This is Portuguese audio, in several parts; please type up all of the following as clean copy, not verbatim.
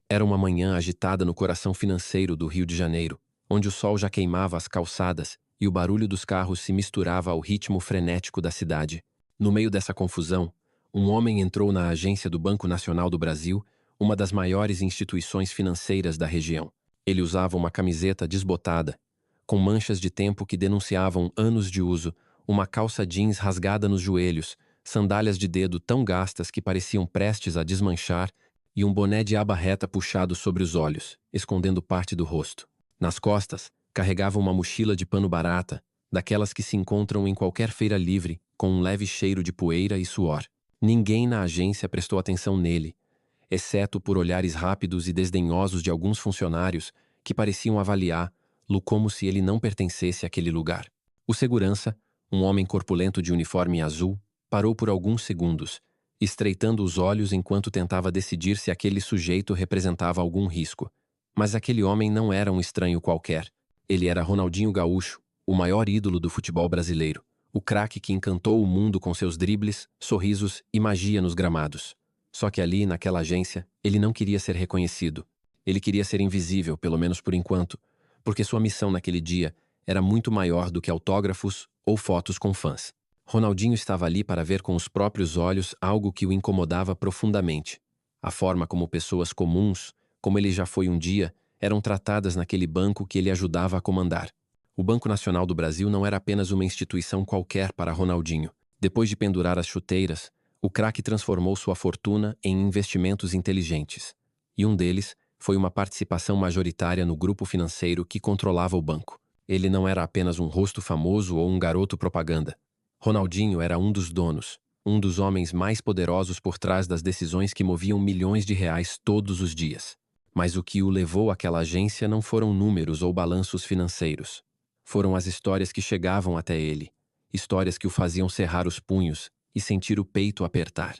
Era uma manhã agitada no coração financeiro do Rio de Janeiro, onde o sol já queimava as calçadas e o barulho dos carros se misturava ao ritmo frenético da cidade. No meio dessa confusão, um homem entrou na agência do Banco Nacional do Brasil, uma das maiores instituições financeiras da região. Ele usava uma camiseta desbotada, com manchas de tempo que denunciavam anos de uso, uma calça jeans rasgada nos joelhos, sandálias de dedo tão gastas que pareciam prestes a desmanchar e um boné de aba reta puxado sobre os olhos, escondendo parte do rosto. Nas costas, carregava uma mochila de pano barata, daquelas que se encontram em qualquer feira livre, com um leve cheiro de poeira e suor. Ninguém na agência prestou atenção nele, exceto por olhares rápidos e desdenhosos de alguns funcionários que pareciam avaliá-lo como se ele não pertencesse àquele lugar. O segurança, um homem corpulento de uniforme azul, parou por alguns segundos, estreitando os olhos enquanto tentava decidir se aquele sujeito representava algum risco. Mas aquele homem não era um estranho qualquer. Ele era Ronaldinho Gaúcho, o maior ídolo do futebol brasileiro, o craque que encantou o mundo com seus dribles, sorrisos e magia nos gramados. Só que ali, naquela agência, ele não queria ser reconhecido. Ele queria ser invisível, pelo menos por enquanto, porque sua missão naquele dia era muito maior do que autógrafos ou fotos com fãs. Ronaldinho estava ali para ver com os próprios olhos algo que o incomodava profundamente. A forma como pessoas comuns, como ele já foi um dia, eram tratadas naquele banco que ele ajudava a comandar. O Banco Nacional do Brasil não era apenas uma instituição qualquer para Ronaldinho. Depois de pendurar as chuteiras, o craque transformou sua fortuna em investimentos inteligentes. E um deles foi uma participação majoritária no grupo financeiro que controlava o banco. Ele não era apenas um rosto famoso ou um garoto propaganda. Ronaldinho era um dos donos, um dos homens mais poderosos por trás das decisões que moviam milhões de reais todos os dias. Mas o que o levou àquela agência não foram números ou balanços financeiros. Foram as histórias que chegavam até ele, histórias que o faziam cerrar os punhos e sentir o peito apertar.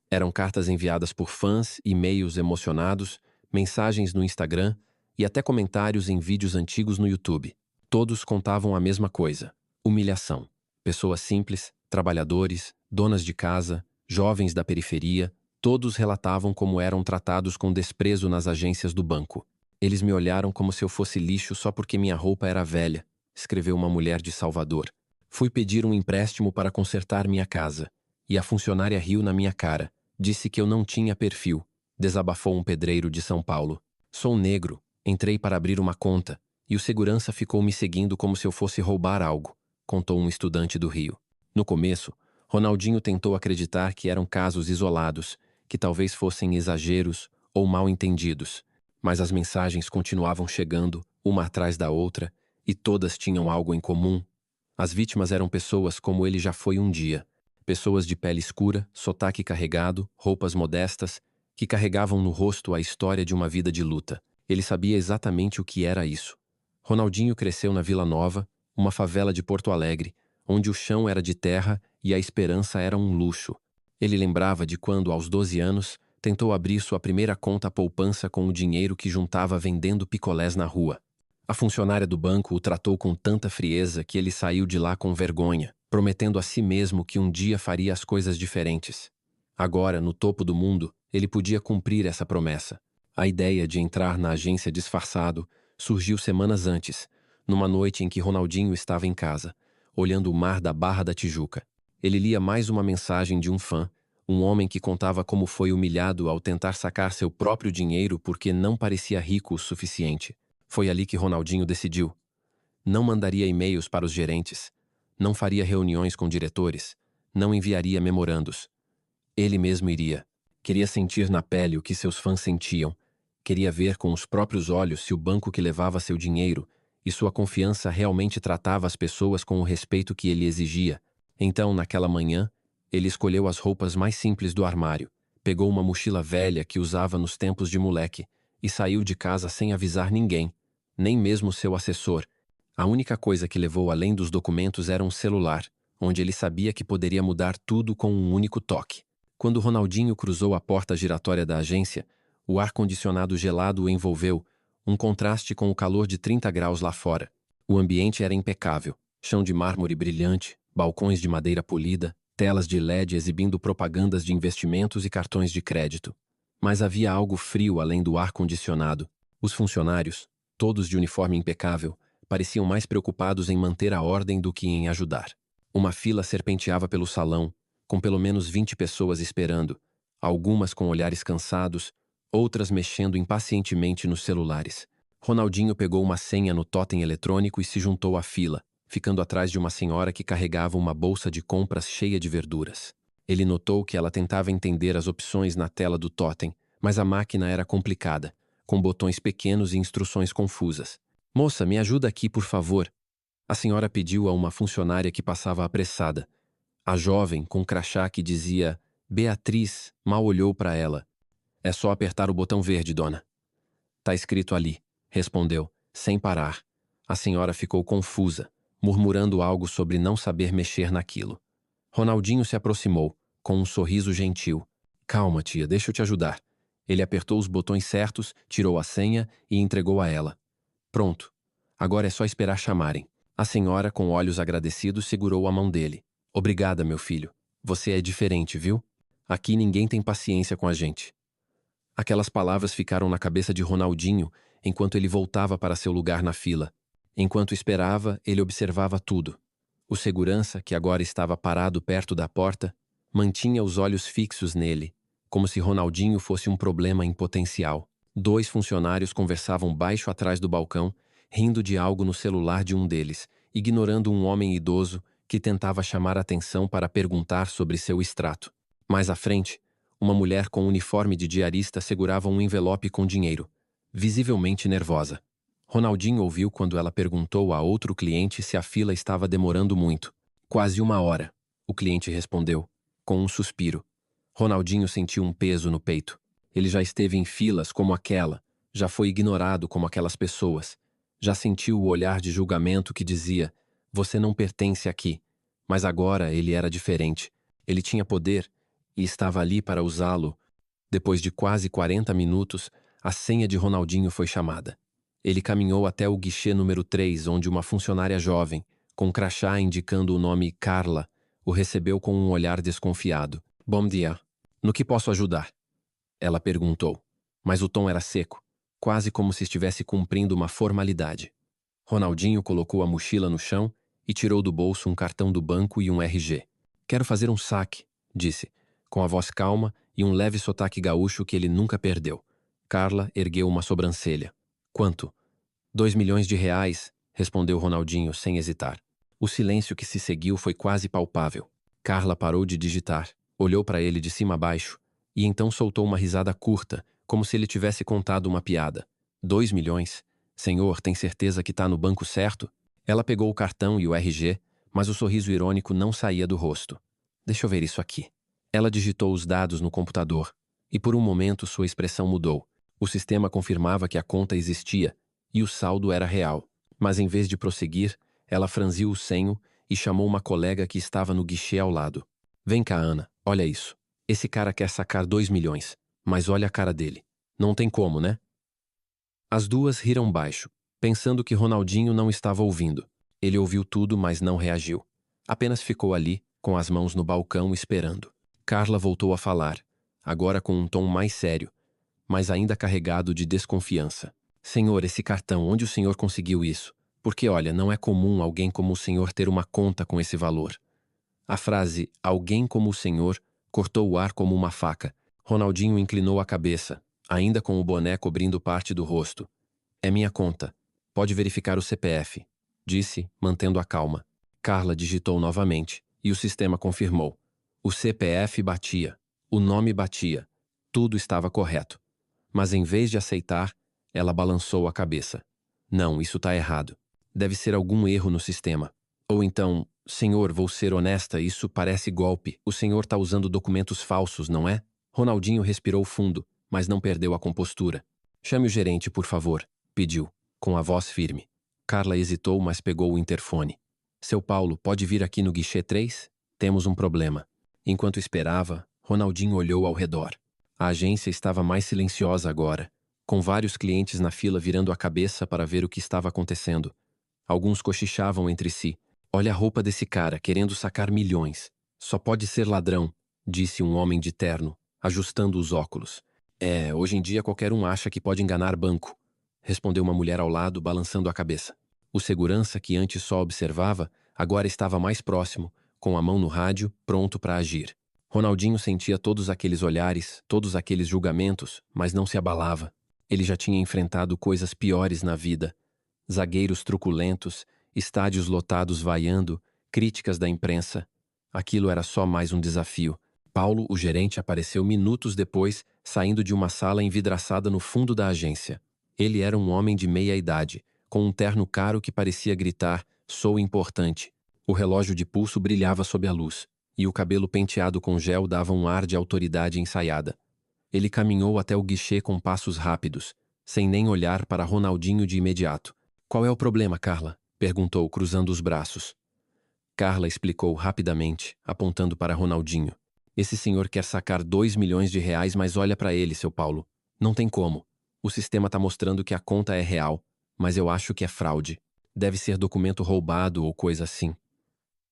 Eram cartas enviadas por fãs, e-mails emocionados, mensagens no Instagram e até comentários em vídeos antigos no YouTube. Todos contavam a mesma coisa: humilhação. Pessoas simples, trabalhadores, donas de casa, jovens da periferia, todos relatavam como eram tratados com desprezo nas agências do banco. Eles me olharam como se eu fosse lixo só porque minha roupa era velha, escreveu uma mulher de Salvador. Fui pedir um empréstimo para consertar minha casa, e a funcionária riu na minha cara, disse que eu não tinha perfil, desabafou um pedreiro de São Paulo. Sou negro, entrei para abrir uma conta, e o segurança ficou me seguindo como se eu fosse roubar algo, contou um estudante do Rio. No começo, Ronaldinho tentou acreditar que eram casos isolados, que talvez fossem exageros ou mal entendidos, mas as mensagens continuavam chegando, uma atrás da outra, e todas tinham algo em comum. As vítimas eram pessoas como ele já foi um dia, pessoas de pele escura, sotaque carregado, roupas modestas, que carregavam no rosto a história de uma vida de luta. Ele sabia exatamente o que era isso. Ronaldinho cresceu na Vila Nova, uma favela de Porto Alegre, onde o chão era de terra e a esperança era um luxo. Ele lembrava de quando, aos 12 anos, tentou abrir sua primeira conta poupança com o dinheiro que juntava vendendo picolés na rua. A funcionária do banco o tratou com tanta frieza que ele saiu de lá com vergonha, prometendo a si mesmo que um dia faria as coisas diferentes. Agora, no topo do mundo, ele podia cumprir essa promessa. A ideia de entrar na agência disfarçado surgiu semanas antes, numa noite em que Ronaldinho estava em casa, olhando o mar da Barra da Tijuca. Ele lia mais uma mensagem de um fã, um homem que contava como foi humilhado ao tentar sacar seu próprio dinheiro porque não parecia rico o suficiente. Foi ali que Ronaldinho decidiu. Não mandaria e-mails para os gerentes, não faria reuniões com diretores, não enviaria memorandos. Ele mesmo iria. Queria sentir na pele o que seus fãs sentiam. Queria ver com os próprios olhos se o banco que levava seu dinheiro e sua confiança realmente tratava as pessoas com o respeito que ele exigia. Então, naquela manhã, ele escolheu as roupas mais simples do armário, pegou uma mochila velha que usava nos tempos de moleque e saiu de casa sem avisar ninguém, nem mesmo seu assessor. A única coisa que levou além dos documentos era um celular, onde ele sabia que poderia mudar tudo com um único toque. Quando Ronaldinho cruzou a porta giratória da agência, o ar-condicionado gelado o envolveu, um contraste com o calor de 30 graus lá fora. O ambiente era impecável, chão de mármore brilhante, balcões de madeira polida, telas de LED exibindo propagandas de investimentos e cartões de crédito. Mas havia algo frio além do ar-condicionado. Os funcionários, todos de uniforme impecável, pareciam mais preocupados em manter a ordem do que em ajudar. Uma fila serpenteava pelo salão, com pelo menos 20 pessoas esperando, algumas com olhares cansados, outras mexendo impacientemente nos celulares. Ronaldinho pegou uma senha no totem eletrônico e se juntou à fila, ficando atrás de uma senhora que carregava uma bolsa de compras cheia de verduras. Ele notou que ela tentava entender as opções na tela do totem, mas a máquina era complicada, com botões pequenos e instruções confusas. "Moça, me ajuda aqui, por favor." A senhora pediu a uma funcionária que passava apressada. A jovem, com crachá que dizia Beatriz, mal olhou para ela. "É só apertar o botão verde, dona." "Tá escrito ali", respondeu, sem parar. A senhora ficou confusa, murmurando algo sobre não saber mexer naquilo. Ronaldinho se aproximou, com um sorriso gentil. "Calma, tia, deixa eu te ajudar." Ele apertou os botões certos, tirou a senha e entregou a ela. "Pronto. Agora é só esperar chamarem." A senhora, com olhos agradecidos, segurou a mão dele. "Obrigada, meu filho. Você é diferente, viu? Aqui ninguém tem paciência com a gente." Aquelas palavras ficaram na cabeça de Ronaldinho enquanto ele voltava para seu lugar na fila. Enquanto esperava, ele observava tudo. O segurança, que agora estava parado perto da porta, mantinha os olhos fixos nele, como se Ronaldinho fosse um problema em potencial. 2 funcionários conversavam baixo atrás do balcão, rindo de algo no celular de um deles, ignorando um homem idoso que tentava chamar atenção para perguntar sobre seu extrato. Mais à frente, uma mulher com uniforme de diarista segurava um envelope com dinheiro, visivelmente nervosa. Ronaldinho ouviu quando ela perguntou a outro cliente se a fila estava demorando muito. "Quase 1 hora", o cliente respondeu, com um suspiro. Ronaldinho sentiu um peso no peito. Ele já esteve em filas como aquela, já foi ignorado como aquelas pessoas, já sentiu o olhar de julgamento que dizia: "Você não pertence aqui." Mas agora ele era diferente. Ele tinha poder e estava ali para usá-lo. Depois de quase 40 minutos, a senha de Ronaldinho foi chamada. Ele caminhou até o guichê número 3, onde uma funcionária jovem, com crachá indicando o nome Carla, o recebeu com um olhar desconfiado. "Bom dia. No que posso ajudar?" ela perguntou, mas o tom era seco, quase como se estivesse cumprindo uma formalidade. Ronaldinho colocou a mochila no chão e tirou do bolso um cartão do banco e um RG. "Quero fazer um saque", disse, com a voz calma e um leve sotaque gaúcho que ele nunca perdeu. Carla ergueu uma sobrancelha. "Quanto?" "R$ 2 milhões", respondeu Ronaldinho sem hesitar. O silêncio que se seguiu foi quase palpável. Carla parou de digitar, olhou para ele de cima a baixo e então soltou uma risada curta, como se ele tivesse contado uma piada. "2 milhões? Senhor, tem certeza que está no banco certo?" Ela pegou o cartão e o RG, mas o sorriso irônico não saía do rosto. "Deixa eu ver isso aqui." Ela digitou os dados no computador, e por um momento sua expressão mudou. O sistema confirmava que a conta existia, e o saldo era real. Mas em vez de prosseguir, ela franziu o senho e chamou uma colega que estava no guichê ao lado. "Vem cá, Ana, olha isso. Esse cara quer sacar 2 milhões, mas olha a cara dele. Não tem como, né?" As duas riram baixo, pensando que Ronaldinho não estava ouvindo. Ele ouviu tudo, mas não reagiu. Apenas ficou ali, com as mãos no balcão, esperando. Carla voltou a falar, agora com um tom mais sério, mas ainda carregado de desconfiança. "Senhor, esse cartão, onde o senhor conseguiu isso? Porque, olha, não é comum alguém como o senhor ter uma conta com esse valor." A frase "alguém como o senhor" cortou o ar como uma faca. Ronaldinho inclinou a cabeça, ainda com o boné cobrindo parte do rosto. "É minha conta. Pode verificar o CPF", disse, mantendo a calma. Carla digitou novamente, e o sistema confirmou. O CPF batia. O nome batia. Tudo estava correto. Mas em vez de aceitar, ela balançou a cabeça. "Não, isso está errado. Deve ser algum erro no sistema. Ou então, senhor, vou ser honesta, isso parece golpe. O senhor está usando documentos falsos, não é?" Ronaldinho respirou fundo, mas não perdeu a compostura. "Chame o gerente, por favor", pediu, com a voz firme. Carla hesitou, mas pegou o interfone. "Seu Paulo, pode vir aqui no guichê 3? Temos um problema." Enquanto esperava, Ronaldinho olhou ao redor. A agência estava mais silenciosa agora, com vários clientes na fila virando a cabeça para ver o que estava acontecendo. Alguns cochichavam entre si. "Olha a roupa desse cara, querendo sacar milhões. Só pode ser ladrão", disse um homem de terno, ajustando os óculos. Hoje em dia qualquer um acha que pode enganar banco, respondeu uma mulher ao lado, balançando a cabeça. O segurança, que antes só observava, agora estava mais próximo, com a mão no rádio, pronto para agir. Ronaldinho sentia todos aqueles olhares, todos aqueles julgamentos, mas não se abalava. Ele já tinha enfrentado coisas piores na vida. Zagueiros truculentos, estádios lotados vaiando, críticas da imprensa. Aquilo era só mais um desafio. Paulo, o gerente, apareceu minutos depois, saindo de uma sala envidraçada no fundo da agência. Ele era um homem de meia idade, com um terno caro que parecia gritar: "Sou importante". O relógio de pulso brilhava sob a luz, e o cabelo penteado com gel dava um ar de autoridade ensaiada. Ele caminhou até o guichê com passos rápidos, sem nem olhar para Ronaldinho de imediato. "Qual é o problema, Carla?" perguntou, cruzando os braços. Carla explicou rapidamente, apontando para Ronaldinho. "Esse senhor quer sacar R$ 2 milhões, mas olha para ele, seu Paulo. Não tem como. O sistema está mostrando que a conta é real, mas eu acho que é fraude. Deve ser documento roubado ou coisa assim."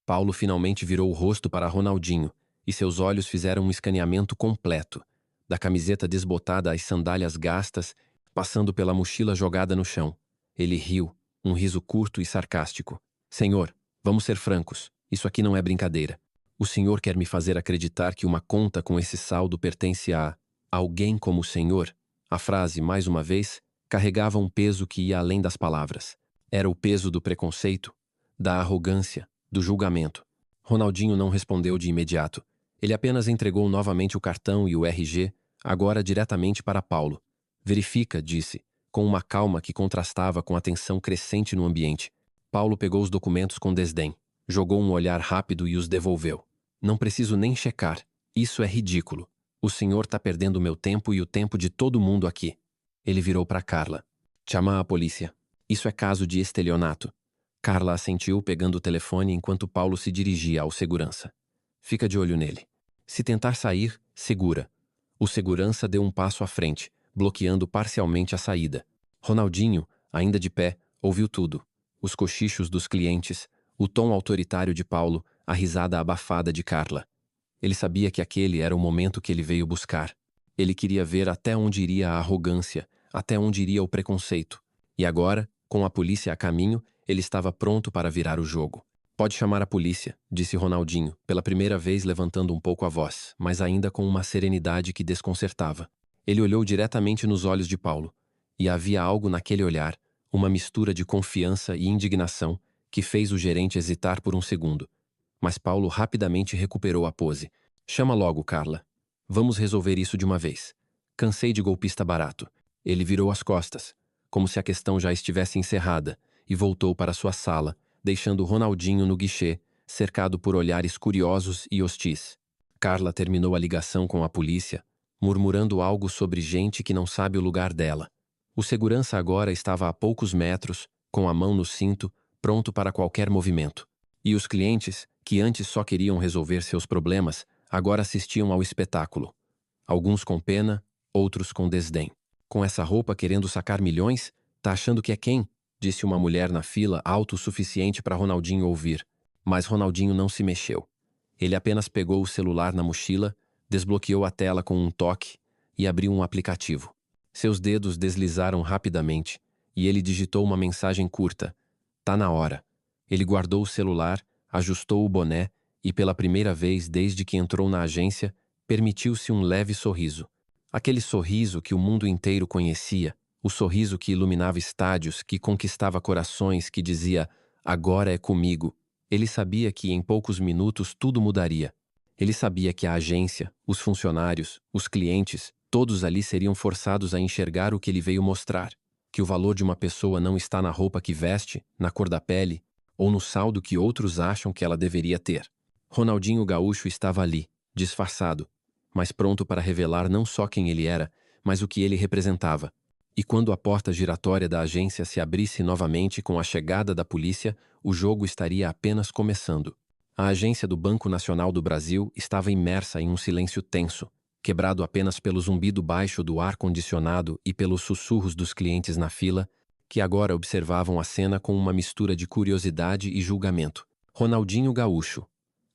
Paulo finalmente virou o rosto para Ronaldinho, e seus olhos fizeram um escaneamento completo, da camiseta desbotada às sandálias gastas, passando pela mochila jogada no chão. Ele riu, um riso curto e sarcástico. "Senhor, vamos ser francos, isso aqui não é brincadeira. O senhor quer me fazer acreditar que uma conta com esse saldo pertence a alguém como o senhor?" A frase, mais uma vez, carregava um peso que ia além das palavras. Era o peso do preconceito, da arrogância, do julgamento. Ronaldinho não respondeu de imediato. Ele apenas entregou novamente o cartão e o RG, agora diretamente para Paulo. "Verifica", disse, com uma calma que contrastava com a tensão crescente no ambiente. Paulo pegou os documentos com desdém, jogou um olhar rápido e os devolveu. "Não preciso nem checar. Isso é ridículo. O senhor está perdendo o meu tempo e o tempo de todo mundo aqui." Ele virou para Carla. "Chama a polícia. Isso é caso de estelionato." Carla assentiu, pegando o telefone enquanto Paulo se dirigia ao segurança. "Fica de olho nele. Se tentar sair, segura." O segurança deu um passo à frente, bloqueando parcialmente a saída. Ronaldinho, ainda de pé, ouviu tudo. Os cochichos dos clientes, o tom autoritário de Paulo, a risada abafada de Carla. Ele sabia que aquele era o momento que ele veio buscar. Ele queria ver até onde iria a arrogância, até onde iria o preconceito. E agora, com a polícia a caminho, ele estava pronto para virar o jogo. "Pode chamar a polícia", disse Ronaldinho, pela primeira vez levantando um pouco a voz, mas ainda com uma serenidade que desconcertava. Ele olhou diretamente nos olhos de Paulo, e havia algo naquele olhar, uma mistura de confiança e indignação, que fez o gerente hesitar por um segundo. Mas Paulo rapidamente recuperou a pose. "Chama logo, Carla. Vamos resolver isso de uma vez. Cansei de golpista barato." Ele virou as costas, como se a questão já estivesse encerrada, e voltou para sua sala, deixando Ronaldinho no guichê, cercado por olhares curiosos e hostis. Carla terminou a ligação com a polícia, murmurando algo sobre gente que não sabe o lugar dela. O segurança agora estava a poucos metros, com a mão no cinto, pronto para qualquer movimento. E os clientes, que antes só queriam resolver seus problemas, agora assistiam ao espetáculo. Alguns com pena, outros com desdém. "Com essa roupa querendo sacar milhões? Tá achando que é quem?" disse uma mulher na fila, alto o suficiente para Ronaldinho ouvir. Mas Ronaldinho não se mexeu. Ele apenas pegou o celular na mochila, desbloqueou a tela com um toque e abriu um aplicativo. Seus dedos deslizaram rapidamente e ele digitou uma mensagem curta: "Tá na hora." Ele guardou o celular, ajustou o boné e, pela primeira vez desde que entrou na agência, permitiu-se um leve sorriso. Aquele sorriso que o mundo inteiro conhecia, o sorriso que iluminava estádios, que conquistava corações, que dizia: "Agora é comigo." Ele sabia que em poucos minutos tudo mudaria. Ele sabia que a agência, os funcionários, os clientes, todos ali seriam forçados a enxergar o que ele veio mostrar. Que o valor de uma pessoa não está na roupa que veste, na cor da pele, ou no saldo que outros acham que ela deveria ter. Ronaldinho Gaúcho estava ali, disfarçado, mas pronto para revelar não só quem ele era, mas o que ele representava. E quando a porta giratória da agência se abrisse novamente com a chegada da polícia, o jogo estaria apenas começando. A agência do Banco Nacional do Brasil estava imersa em um silêncio tenso, quebrado apenas pelo zumbido baixo do ar-condicionado e pelos sussurros dos clientes na fila, que agora observavam a cena com uma mistura de curiosidade e julgamento. Ronaldinho Gaúcho,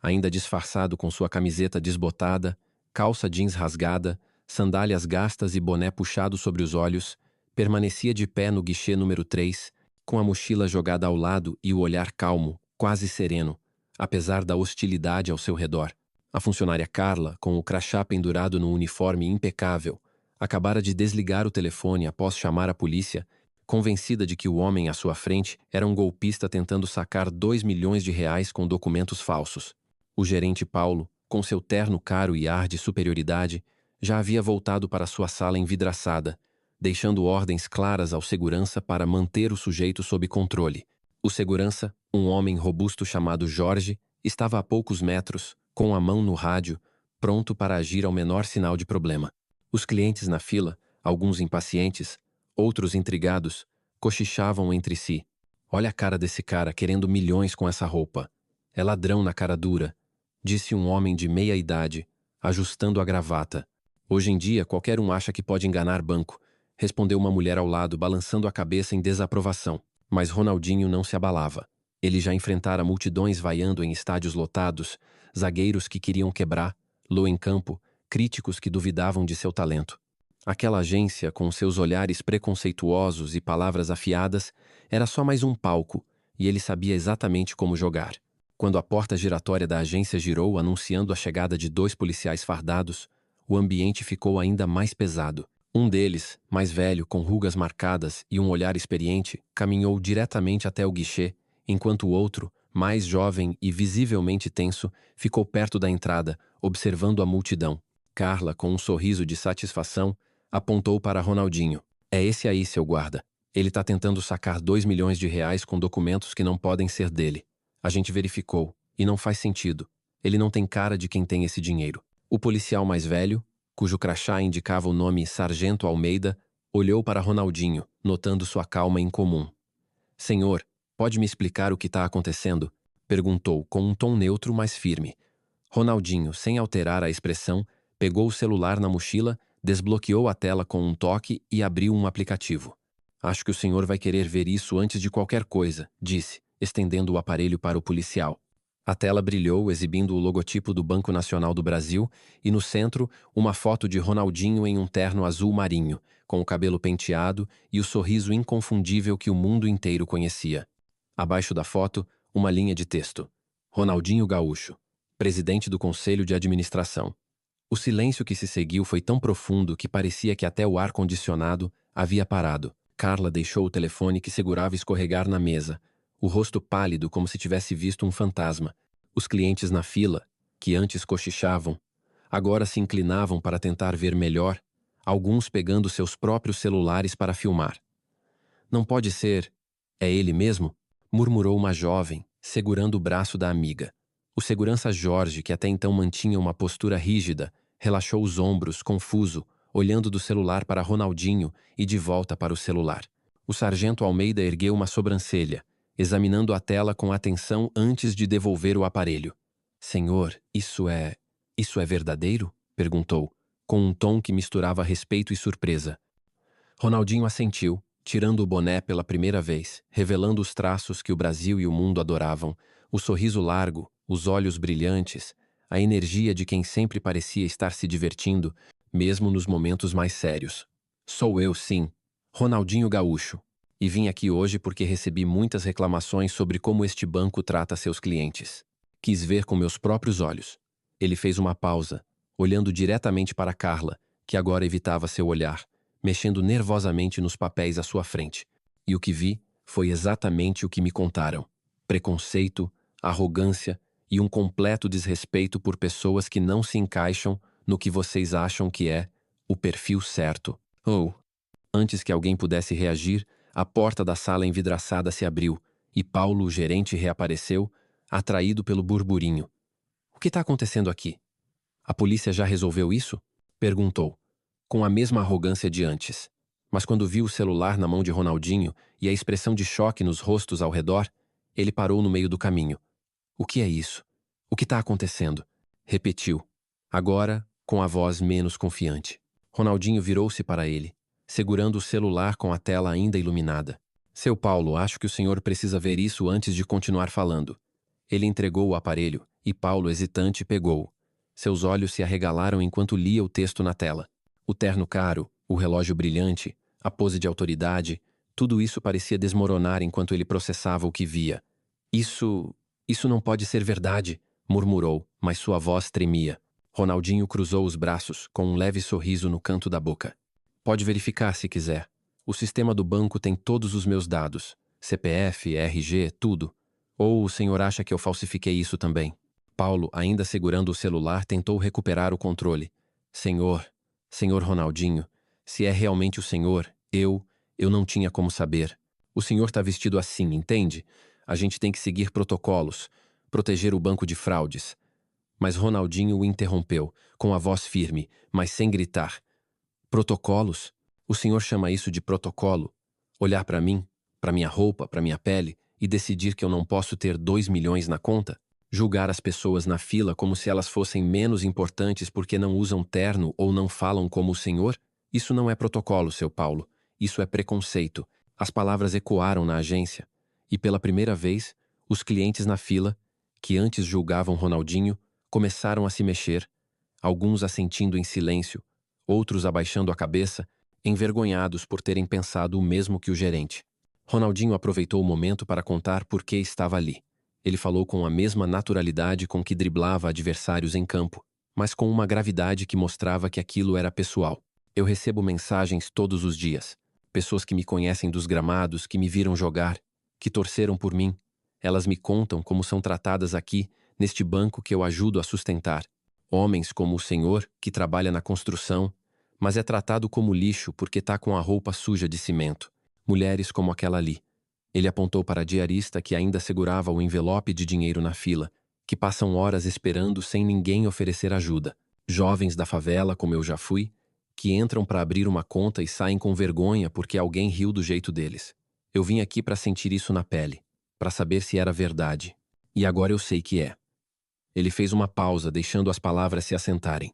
ainda disfarçado com sua camiseta desbotada, calça jeans rasgada, sandálias gastas e boné puxado sobre os olhos, permanecia de pé no guichê número 3, com a mochila jogada ao lado e o olhar calmo, quase sereno, apesar da hostilidade ao seu redor. A funcionária Carla, com o crachá pendurado no uniforme impecável, acabara de desligar o telefone após chamar a polícia, convencida de que o homem à sua frente era um golpista tentando sacar 2 milhões de reais com documentos falsos. O gerente Paulo, com seu terno caro e ar de superioridade, já havia voltado para sua sala envidraçada, deixando ordens claras ao segurança para manter o sujeito sob controle. O segurança, um homem robusto chamado Jorge, estava a poucos metros, com a mão no rádio, pronto para agir ao menor sinal de problema. Os clientes na fila, alguns impacientes, outros intrigados, cochichavam entre si. Olha a cara desse cara querendo milhões com essa roupa. É ladrão na cara dura, disse um homem de meia idade, ajustando a gravata. Hoje em dia, qualquer um acha que pode enganar banco, respondeu uma mulher ao lado, balançando a cabeça em desaprovação. Mas Ronaldinho não se abalava. Ele já enfrentara multidões vaiando em estádios lotados, zagueiros que queriam quebrar, lô em campo, críticos que duvidavam de seu talento. Aquela agência, com seus olhares preconceituosos e palavras afiadas, era só mais um palco, e ele sabia exatamente como jogar. Quando a porta giratória da agência girou, anunciando a chegada de 2 policiais fardados, o ambiente ficou ainda mais pesado. Um deles, mais velho, com rugas marcadas e um olhar experiente, caminhou diretamente até o guichê, enquanto o outro, mais jovem e visivelmente tenso, ficou perto da entrada, observando a multidão. Carla, com um sorriso de satisfação, apontou para Ronaldinho. É esse aí, seu guarda. Ele tá tentando sacar 2 milhões de reais com documentos que não podem ser dele. A gente verificou, e não faz sentido. Ele não tem cara de quem tem esse dinheiro. O policial mais velho, cujo crachá indicava o nome Sargento Almeida, olhou para Ronaldinho, notando sua calma incomum. Senhor, pode me explicar o que está acontecendo? Perguntou, com um tom neutro, mas firme. Ronaldinho, sem alterar a expressão, pegou o celular na mochila, desbloqueou a tela com um toque e abriu um aplicativo. Acho que o senhor vai querer ver isso antes de qualquer coisa, disse, estendendo o aparelho para o policial. A tela brilhou, exibindo o logotipo do Banco Nacional do Brasil e, no centro, uma foto de Ronaldinho em um terno azul marinho, com o cabelo penteado e o sorriso inconfundível que o mundo inteiro conhecia. Abaixo da foto, uma linha de texto. Ronaldinho Gaúcho, presidente do Conselho de Administração. O silêncio que se seguiu foi tão profundo que parecia que até o ar-condicionado havia parado. Carla deixou o telefone que segurava escorregar na mesa, o rosto pálido como se tivesse visto um fantasma. Os clientes na fila, que antes cochichavam, agora se inclinavam para tentar ver melhor, alguns pegando seus próprios celulares para filmar. Não pode ser. É ele mesmo? Murmurou uma jovem, segurando o braço da amiga. O segurança Jorge, que até então mantinha uma postura rígida, relaxou os ombros, confuso, olhando do celular para Ronaldinho e de volta para o celular. O sargento Almeida ergueu uma sobrancelha, examinando a tela com atenção antes de devolver o aparelho. Senhor, isso é verdadeiro? Perguntou, com um tom que misturava respeito e surpresa. Ronaldinho assentiu, tirando o boné pela primeira vez, revelando os traços que o Brasil e o mundo adoravam, o sorriso largo, os olhos brilhantes, a energia de quem sempre parecia estar se divertindo, mesmo nos momentos mais sérios. Sou eu, sim, Ronaldinho Gaúcho, e vim aqui hoje porque recebi muitas reclamações sobre como este banco trata seus clientes. Quis ver com meus próprios olhos. Ele fez uma pausa, olhando diretamente para Carla, que agora evitava seu olhar, mexendo nervosamente nos papéis à sua frente. E o que vi foi exatamente o que me contaram. Preconceito, arrogância e um completo desrespeito por pessoas que não se encaixam no que vocês acham que é o perfil certo. Antes que alguém pudesse reagir, a porta da sala envidraçada se abriu e Paulo, o gerente, reapareceu, atraído pelo burburinho. O que está acontecendo aqui? A polícia já resolveu isso? Perguntou, com a mesma arrogância de antes. Mas quando viu o celular na mão de Ronaldinho e a expressão de choque nos rostos ao redor, ele parou no meio do caminho. O que é isso? O que está acontecendo? Repetiu, agora com a voz menos confiante. Ronaldinho virou-se para ele, segurando o celular com a tela ainda iluminada. Seu Paulo, acho que o senhor precisa ver isso antes de continuar falando. Ele entregou o aparelho e Paulo, hesitante, pegou-o. Seus olhos se arregalaram enquanto lia o texto na tela. O terno caro, o relógio brilhante, a pose de autoridade, tudo isso parecia desmoronar enquanto ele processava o que via. Isso. Isso não pode ser verdade, murmurou, mas sua voz tremia. Ronaldinho cruzou os braços, com um leve sorriso no canto da boca. Pode verificar se quiser. O sistema do banco tem todos os meus dados. CPF, RG, tudo. Ou o senhor acha que eu falsifiquei isso também? Paulo, ainda segurando o celular, tentou recuperar o controle. Senhor Ronaldinho, se é realmente o senhor, eu não tinha como saber. O senhor está vestido assim, entende? A gente tem que seguir protocolos, proteger o banco de fraudes. Mas Ronaldinho o interrompeu, com a voz firme, mas sem gritar. Protocolos? O senhor chama isso de protocolo? Olhar para mim, para minha roupa, para minha pele e decidir que eu não posso ter 2 milhões na conta? Julgar as pessoas na fila como se elas fossem menos importantes porque não usam terno ou não falam como o senhor? Isso não é protocolo, seu Paulo. Isso é preconceito. As palavras ecoaram na agência. E pela primeira vez, os clientes na fila, que antes julgavam Ronaldinho, começaram a se mexer, alguns assentindo em silêncio, outros abaixando a cabeça, envergonhados por terem pensado o mesmo que o gerente. Ronaldinho aproveitou o momento para contar por que estava ali. Ele falou com a mesma naturalidade com que driblava adversários em campo, mas com uma gravidade que mostrava que aquilo era pessoal. Eu recebo mensagens todos os dias. Pessoas que me conhecem dos gramados, que me viram jogar, que torceram por mim. Elas me contam como são tratadas aqui, neste banco que eu ajudo a sustentar. Homens como o senhor, que trabalha na construção, mas é tratado como lixo porque tá com a roupa suja de cimento. Mulheres como aquela ali. Ele apontou para a diarista que ainda segurava o envelope de dinheiro na fila, que passam horas esperando sem ninguém oferecer ajuda. Jovens da favela, como eu já fui, que entram para abrir uma conta e saem com vergonha porque alguém riu do jeito deles. Eu vim aqui para sentir isso na pele, para saber se era verdade. E agora eu sei que é. Ele fez uma pausa, deixando as palavras se assentarem.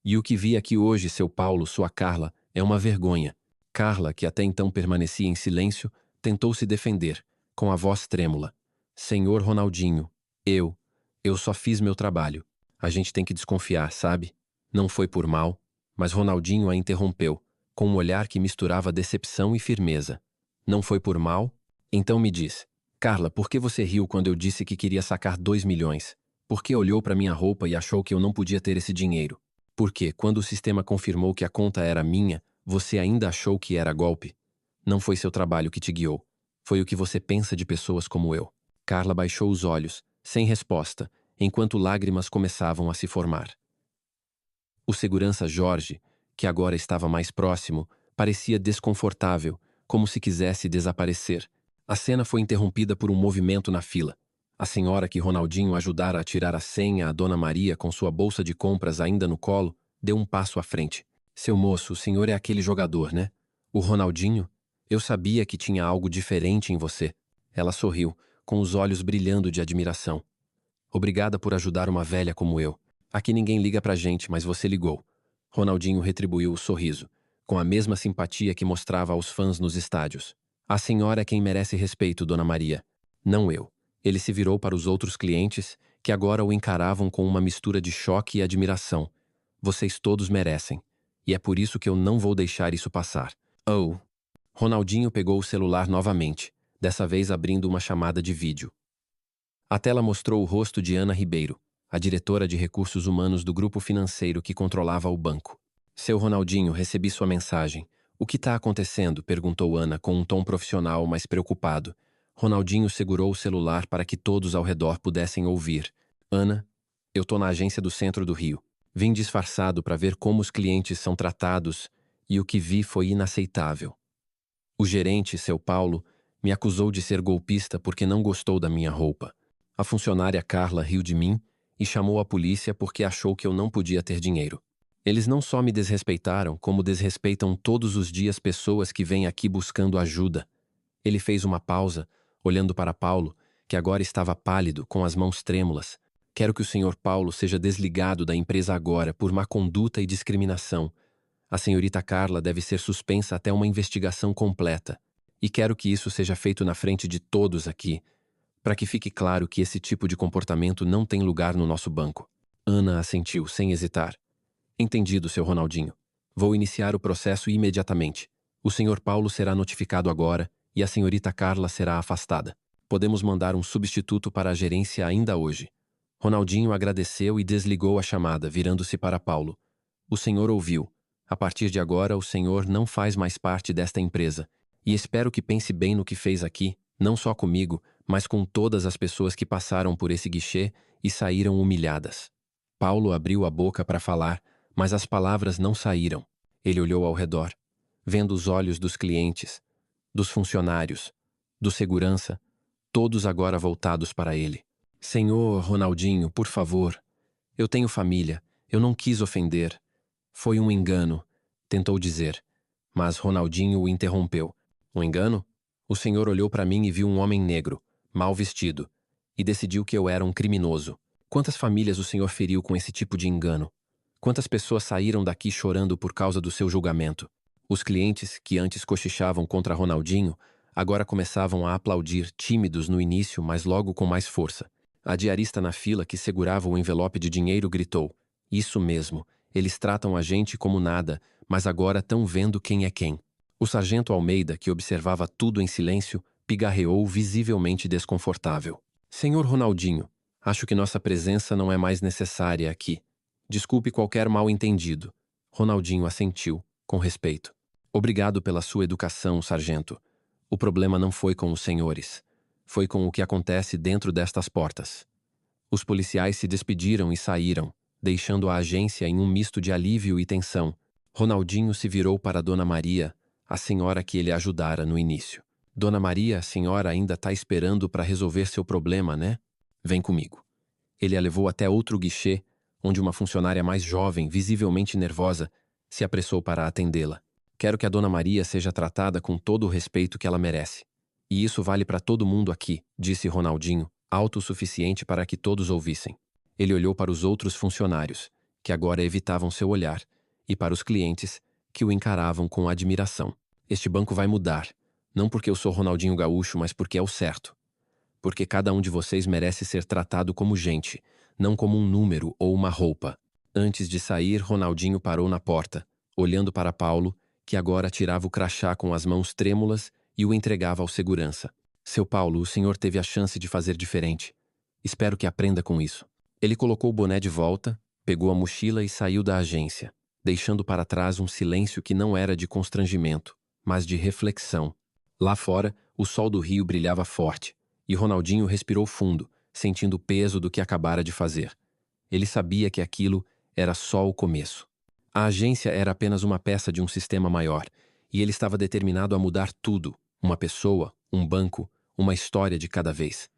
E o que vi aqui hoje, seu Paulo, sua Carla, é uma vergonha. Carla, que até então permanecia em silêncio, tentou se defender, com a voz trêmula. Senhor Ronaldinho, eu só fiz meu trabalho. A gente tem que desconfiar, sabe? Não foi por mal, mas Ronaldinho a interrompeu, com um olhar que misturava decepção e firmeza. Não foi por mal? Então me diz, Carla, por que você riu quando eu disse que queria sacar 2 milhões? Por que olhou para minha roupa e achou que eu não podia ter esse dinheiro? Porque, quando o sistema confirmou que a conta era minha, você ainda achou que era golpe? Não foi seu trabalho que te guiou. Foi o que você pensa de pessoas como eu. Carla baixou os olhos, sem resposta, enquanto lágrimas começavam a se formar. O segurança Jorge, que agora estava mais próximo, parecia desconfortável, como se quisesse desaparecer. A cena foi interrompida por um movimento na fila. A senhora que Ronaldinho ajudara a tirar a senha a Dona Maria com sua bolsa de compras ainda no colo, deu um passo à frente. Seu moço, o senhor é aquele jogador, né? O Ronaldinho? Eu sabia que tinha algo diferente em você. Ela sorriu, com os olhos brilhando de admiração. Obrigada por ajudar uma velha como eu. Aqui ninguém liga pra gente, mas você ligou. Ronaldinho retribuiu o sorriso, com a mesma simpatia que mostrava aos fãs nos estádios. A senhora é quem merece respeito, Dona Maria. Não eu. Ele se virou para os outros clientes, que agora o encaravam com uma mistura de choque e admiração. Vocês todos merecem. E é por isso que eu não vou deixar isso passar. Oh! Ronaldinho pegou o celular novamente, dessa vez abrindo uma chamada de vídeo. A tela mostrou o rosto de Ana Ribeiro, a diretora de recursos humanos do grupo financeiro que controlava o banco. Seu Ronaldinho, recebi sua mensagem. O que está acontecendo? Perguntou Ana com um tom profissional, mas preocupado. Ronaldinho segurou o celular para que todos ao redor pudessem ouvir. Ana, eu tô na agência do centro do Rio. Vim disfarçado para ver como os clientes são tratados e o que vi foi inaceitável. O gerente, seu Paulo, me acusou de ser golpista porque não gostou da minha roupa. A funcionária Carla riu de mim e chamou a polícia porque achou que eu não podia ter dinheiro. Eles não só me desrespeitaram, como desrespeitam todos os dias pessoas que vêm aqui buscando ajuda. Ele fez uma pausa, olhando para Paulo, que agora estava pálido, com as mãos trêmulas. Quero que o senhor Paulo seja desligado da empresa agora por má conduta e discriminação. A senhorita Carla deve ser suspensa até uma investigação completa. E quero que isso seja feito na frente de todos aqui, para que fique claro que esse tipo de comportamento não tem lugar no nosso banco. Ana assentiu, sem hesitar. Entendido, seu Ronaldinho. Vou iniciar o processo imediatamente. O senhor Paulo será notificado agora e a senhorita Carla será afastada. Podemos mandar um substituto para a gerência ainda hoje. Ronaldinho agradeceu e desligou a chamada, virando-se para Paulo. O senhor ouviu. A partir de agora, o senhor não faz mais parte desta empresa. E espero que pense bem no que fez aqui, não só comigo, mas com todas as pessoas que passaram por esse guichê e saíram humilhadas. Paulo abriu a boca para falar, mas as palavras não saíram. Ele olhou ao redor, vendo os olhos dos clientes, dos funcionários, do segurança, todos agora voltados para ele. Senhor Ronaldinho, por favor. Eu tenho família. Eu não quis ofender. Foi um engano, tentou dizer. Mas Ronaldinho o interrompeu. Um engano? O senhor olhou para mim e viu um homem negro, mal vestido, e decidiu que eu era um criminoso. Quantas famílias o senhor feriu com esse tipo de engano? Quantas pessoas saíram daqui chorando por causa do seu julgamento? Os clientes, que antes cochichavam contra Ronaldinho, agora começavam a aplaudir, tímidos no início, mas logo com mais força. A diarista na fila, que segurava o envelope de dinheiro, gritou: "Isso mesmo, eles tratam a gente como nada, mas agora estão vendo quem é quem." O sargento Almeida, que observava tudo em silêncio, pigarreou visivelmente desconfortável. "Senhor Ronaldinho, acho que nossa presença não é mais necessária aqui. Desculpe qualquer mal-entendido." Ronaldinho assentiu, com respeito. "Obrigado pela sua educação, sargento. O problema não foi com os senhores. Foi com o que acontece dentro destas portas." Os policiais se despediram e saíram, deixando a agência em um misto de alívio e tensão. Ronaldinho se virou para Dona Maria, a senhora que ele ajudara no início. "Dona Maria, a senhora ainda está esperando para resolver seu problema, né? Vem comigo." Ele a levou até outro guichê, onde uma funcionária mais jovem, visivelmente nervosa, se apressou para atendê-la. "Quero que a Dona Maria seja tratada com todo o respeito que ela merece. E isso vale para todo mundo aqui", disse Ronaldinho, alto o suficiente para que todos ouvissem. Ele olhou para os outros funcionários, que agora evitavam seu olhar, e para os clientes, que o encaravam com admiração. "Este banco vai mudar, não porque eu sou Ronaldinho Gaúcho, mas porque é o certo. Porque cada um de vocês merece ser tratado como gente, não como um número ou uma roupa." Antes de sair, Ronaldinho parou na porta, olhando para Paulo, que agora tirava o crachá com as mãos trêmulas e o entregava ao segurança. "Seu Paulo, o senhor teve a chance de fazer diferente. Espero que aprenda com isso." Ele colocou o boné de volta, pegou a mochila e saiu da agência, deixando para trás um silêncio que não era de constrangimento, mas de reflexão. Lá fora, o sol do rio brilhava forte, e Ronaldinho respirou fundo, sentindo o peso do que acabara de fazer. Ele sabia que aquilo era só o começo. A agência era apenas uma peça de um sistema maior, e ele estava determinado a mudar tudo, uma pessoa, um banco, uma história de cada vez.